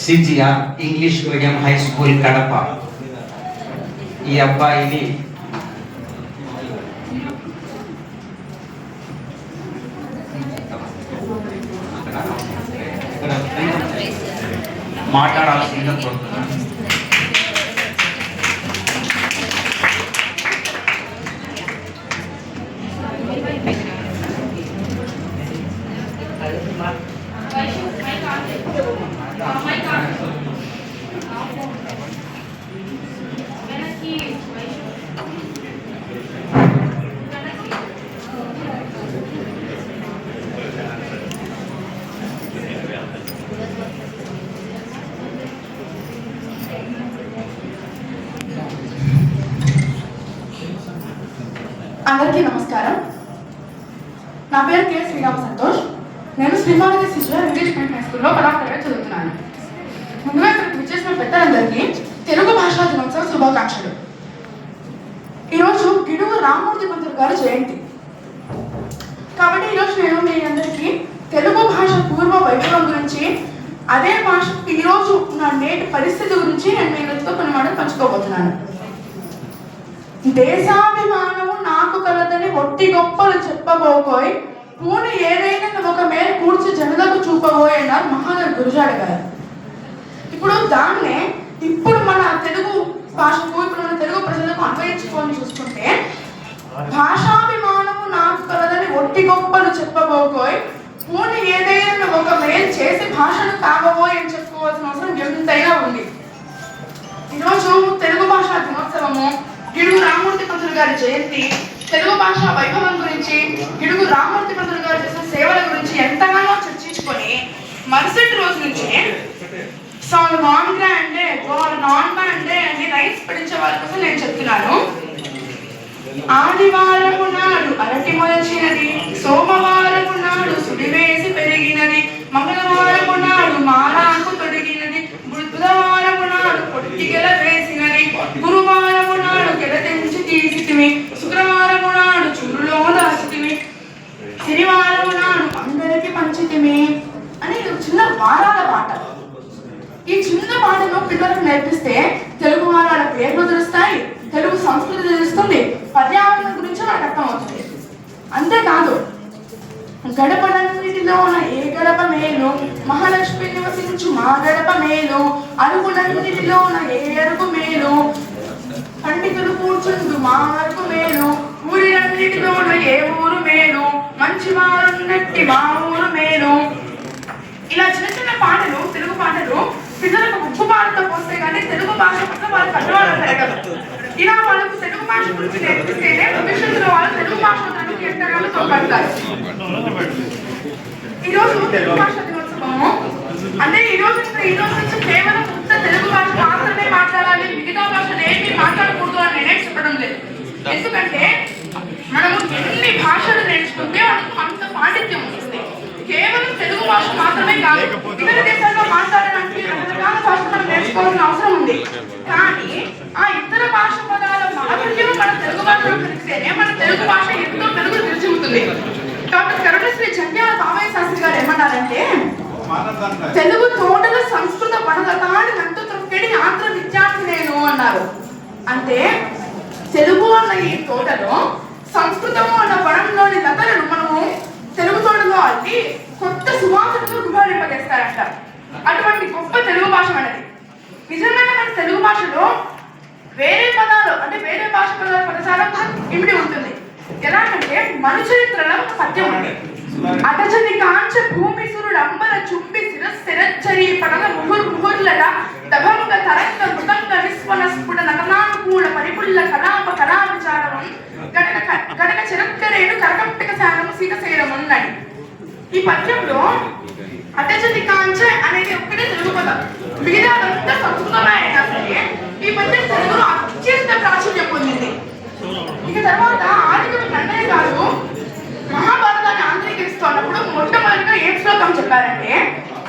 CGR English medium high school Kadapa. ఈ అబ్బాయిని మాట్లాడాల్సిందిగా కోరుతున్నాను. అందరికీ నమస్కారం. నా పేరు కె శ్రీరామ సంతోష్. నేను శ్రీమానది శిశువు ఇంగ్లీష్ మీడియం హై స్కూల్లో 10వ తరగతి చదువుతున్నాను. ముందుగా ఇక్కడికి విచ్చేసిన పెద్దలందరికీ తెలుగు భాషా దినోత్సవ శుభాకాంక్షలు. ఈరోజు గిడుగు రామ్మూర్తి పంతులు గారి జయంతి కాబట్టి ఈరోజు నేను మీ అందరికీ తెలుగు భాష పూర్వ వైభవం గురించి, అదే భాష ఈరోజు ఉన్న నేటి పరిస్థితి గురించి నేను మీ అందరితో కొన్ని మాటలు పంచుకోబోతున్నాను. దేశాభిమానము నాకు కలదని ఒట్టి గొప్పలు చెప్పబోకోయ్, పూని ఏదైనా ఒక మేలు కూర్చి జనులకు చూపబోయ్ అన్నారు మహానర్ గురజాడ గారు. ఇప్పుడు దాన్నే ఇప్పుడు మన తెలుగు భాషకు, ఇప్పుడు మన తెలుగు ప్రజలకు అన్వయించుకొని చూసుకుంటే, భాషాభిమానము నాకు కలదని ఒట్టి గొప్పలు చెప్పబోకోయ్, పూని ఏదైనా ఒక మేలు చేసి భాషను కాగబోయ్ అని చెప్పుకోవాల్సిన అవసరం ఎంతైనా ఉంది. ఈరోజు తెలుగు భాషా దినోత్సవము, గిడుగు రామ్మూర్తి పంతులు గారి జయంతి, తెలుగు భాష వైభవం గురించి, గిడుగు రామ్మూర్తి పంతులు గారు చేసిన సేవల గురించి ఎంతగానో చర్చించుకొని మరుసటి రోజు నుంచి నాన్ గ్రాండే నాన్ గ్రాండే అని రైట్స్ పడించే వాళ్ళ కోసం నేను చెప్తున్నాను. ఆదివారము నాడు అరటి మొలచినది, సోమవారము నాడు సుడివేసి పెరిగినది, మంగళవారము నాడు మారాకు తొడిగినది, బుధవారము నాడు పొట్టిగెల వేసినది, గురువారము నాడు గెల తెంచి తీసితిమి, శుక్రవారము నాడు చురులో దాచితిమి, శనివారము నాడు అందరికి పంచితిమి అని చిన్న వారాల పాట. ఈ చిన్న పాటను పిల్లలకు నేర్పిస్తే తెలుగు వారాల పేర్లు తెలుస్తాయి, తెలుగు సంస్కృతి తెలుస్తుంది, పర్యావరణం గురించి మనకు అర్థమవుతుంది. అంతేకాదు, గడపలన్నిటిలోన ఏ గడప మేలు, మహాలక్ష్మి నివసించు మా గడప మేలు, అరుగులన్నిటిలోన ఏ అరుగు మేలు, పండితులు కూర్చుండు మా అరుగు మేలు, ఊరిలన్నిటిలోన ఏ ఊరు మేలు, మంచివారున్నట్టి మా ఊరు మేలు. ఇలా చిన్న చిన్న పాటలు, తెలుగు పాటలు పిల్లలకు ఉప్పు పాటతో పోస్తే కానీ తెలుగు భాష పట్ల వాళ్ళకి అభిమానం పెరగదు. ఇలా వాళ్ళకు తెలుగు భాష గురించి నేర్పిస్తేనే భవిష్యత్తులో వాళ్ళు తెలుగు భాష తనకు ఎంతగానో తోడ్పడతారు. ఈరోజు తెలుగు భాష దినోత్సవము అంటే ఈరోజు నుంచి కేవలం ఉత్త తెలుగు భాష మాత్రమే మాట్లాడాలి, మిగతా భాషలు ఏమీ మాట్లాడకూడదు అని నేనే చెప్పడం లేదు. ఎందుకంటే మనము ఎన్ని భాషలు నేర్చుకుంటే అంత పాండిత్యం వస్తుంది. కేవలం తెలుగు భాష మాత్రమే కాదు, ఇతర దేశాల్లో మాట్లాడడానికి రకరకాల భాష మనం నేర్చుకోవాల్సిన అవసరం ఉంది. కానీ ఆ ఇతర భాష పదాల మాధుర్యం మన తెలుగు భాషలో కలిస్తేనే మన తెలుగు భాష ఎంతో తెలుగు తెలిసిపోతుంది. డాక్టర్ కరుణశ్రీ జంధ్యాల బాబయ్య శాస్త్రి గారు ఏమన్నారంటే, తెలుగు తోటల సంస్కృత పడగతాడి నంతు త్రొక్కెడి ఆంధ్ర విద్యార్థి నేను అన్నారు. అంటే తెలుగు అన్న ఈ తోటలో సంస్కృతము అన్న పడంలోని లతలను మనము తెలుగు తోటలో అల్లి కొత్త సువాసనతో గుబారింపజేస్తారంట. అటువంటి గొప్ప తెలుగు భాష మనది. నిజమైన మన తెలుగు భాషలో వేరే పదాలు అంటే వేరే భాష పదాల పదజాలం కూడా ఇమిడి ఉంటుంది. ఎలాగంటే మనుచరిత్రలో ఒక పద్యం ఉంది. అటజని కాంచ భూమి సురుడు అంబర చుంబి శిరచ్చరి పడగ ముహుర్లట దభంగ తరంగ మృదంగ నిస్వన స్ఫుట నటనానుకూల పరిపుల్ల కలాప కళా విచారము గడక చిరక్కరేడు కరకంపిక శానము సీతశైలమున్నాయి. ఈ పద్యంలో అటజని కాంచ అనేది ఒక్కటే తెలుగు పదం, మిగతాదంతా సంస్కృతమే అయినా సరే ఈ పద్యం తెలుగులో అత్యంత ప్రాచుర్యం పొందింది. ఇక తర్వాత ఆదికవి నన్నయ్య గారు మహాభారతాన్ని ఆంధ్రీకరిస్తున్నప్పుడు మొట్టమొదటిగా ఏం శ్లోకం చెప్పారంటే,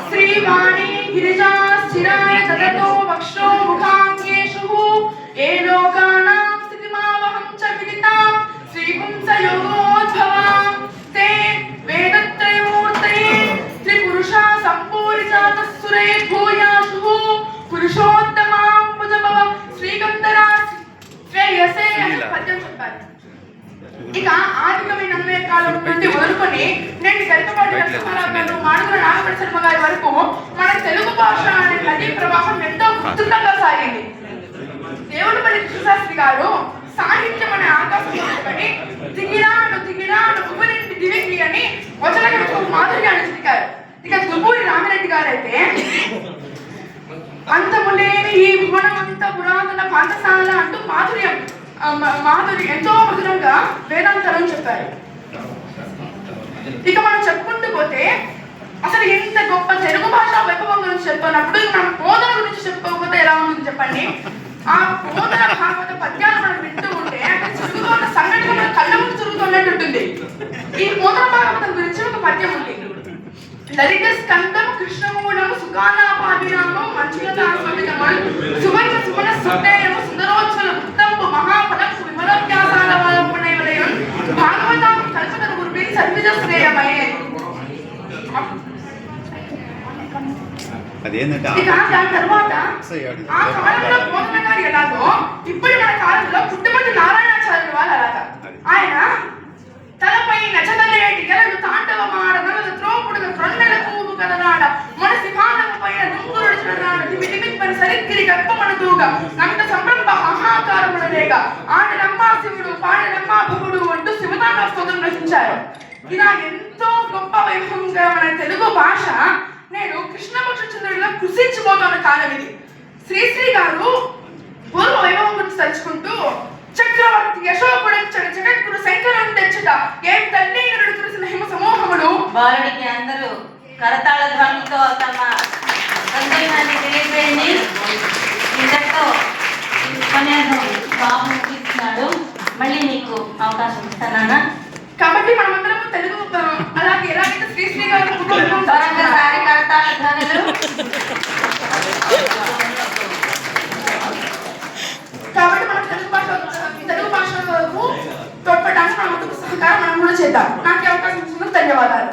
శ్రీవాణి గిరిజా స్థిరాయ దదతో వక్షో ముఖాంగేషు ఏ లోకానాం స్థితిమావహం చ విదితాం శ్రీపుంస యోగోద్భవాం తే వేదత్రయోర్తయే ఇక ఆర్థికమైన నమ్మే కాలం నుండి వదులుకొని నేటి గరికపాటి నరసింహారావు గారు మాడుగుల నాగపడి శర్మ గారి వరకు మన తెలుగు భాష అనే నదీ ప్రవాహం ఎంతో ఉధృతంగా సాగింది. దేవులపల్లి కృష్ణశాస్త్రి గారు సాహిత్యం అనే ఆకాశం పట్టుకొని దిగిరాను దిగిరాను ఉబ్బరింటి దివికి అని వచనగలకు మాధుర్యాన్ని చిలికారు. ఇక దుబ్బూరి రామిరెడ్డి గారైతే అంతములేని ఈ భువనమంత పురాతన పాఠశాల అంటూ మాధురి ఎంతో మధురంగా వేదాంతరం చెప్పారు. ఇక మనం చెప్పుకుంటూ పోతే అసలు ఇంత గొప్ప తెలుగు భాష వైభవం గురించి చెప్తున్నప్పుడు మనం బోధన గురించి చెప్పుకోకపోతే ఎలా ఉంటుంది చెప్పండి. ఆ బోధన భాగవత పద్యాలు మనం వింటూ ఉంటే అక్కడ జరుగుతున్న సంఘటన మన కళ్ళ ముందు జరుగుతున్నట్టు ఉంటుంది. ఈ బోధన భాగవతం గురించి ఒక పద్యం ఉంది. లలిత స్కందం కృష్ణమూలము సుగానాపాభిరామం మంచిలతాస్వమితమల్ సువర్ణ సుమన సుందరము సుందరోజ్వల ఉత్తంబు మహాఫలం విమలవ్యాసాల వలపునైవలయం భాగవతం కల్పతరు గురువి సర్విజశ్రేయమయే. ఇక దాని తర్వాత ఆ కాలంలో బోధన గారు ఎలాగో ఇప్పుడు మన కాలంలో పుట్టుమతి నారాయణాచార్యుల వాళ్ళు అలాగా. ఆయన తలపై నచదలేటి ఎరడు తాండవమాడ నలద త్రోపుడుగ క్రొన్నెల పూవు కదనాడ మన శిఖానము పైన దుంగురుడు చిరనాడ దిమిదిమిప్పని సరిగ్గిరి గర్భమణుతూగా నమిత సంభ్రమ మహాకారముడలేక ఆడనమ్మా శివుడు పాడనమ్మా భువుడు అంటూ శివతాండవ స్తోత్రం రచించారు. ఇలా ఎంతో గొప్ప వైభవంగా మన తెలుగు భాష నేను కృష్ణపక్ష చంద్రుడిలో కృషించిపోతున్న కాలం ఇది. శ్రీశ్రీ గారు పూర్వ వైభవం గురించి తలుచుకుంటూ చక్రవర్తి యశోపుడంచడు జగద్గురు శంకరం తెచ్చుట ఏం తల్లి నరుడు కురిసిన హిమ సమూహములు బాలుడికి అందరూ కరతాళ ధ్వనులతో తమ సందేశాన్ని తెలియజేయండి. ఇంతటితో ఉపన్యాసం బాబు ముగిస్తున్నాడు. మళ్ళీ నీకు అవకాశం ఇస్తానా? కాబట్టి మనమందరం తెలుగు అలాగే ఎలాగైతే శ్రీశ్రీ గారు సారి కరతాళ ధ్వనులు. కాబట్టి మనం తెలుగు భాషకు తోడ్పడడానికి మనం సహకారం మనం కూడా చేద్దాం. నాకు అవకాశం ఇచ్చినందుకు ధన్యవాదాలు.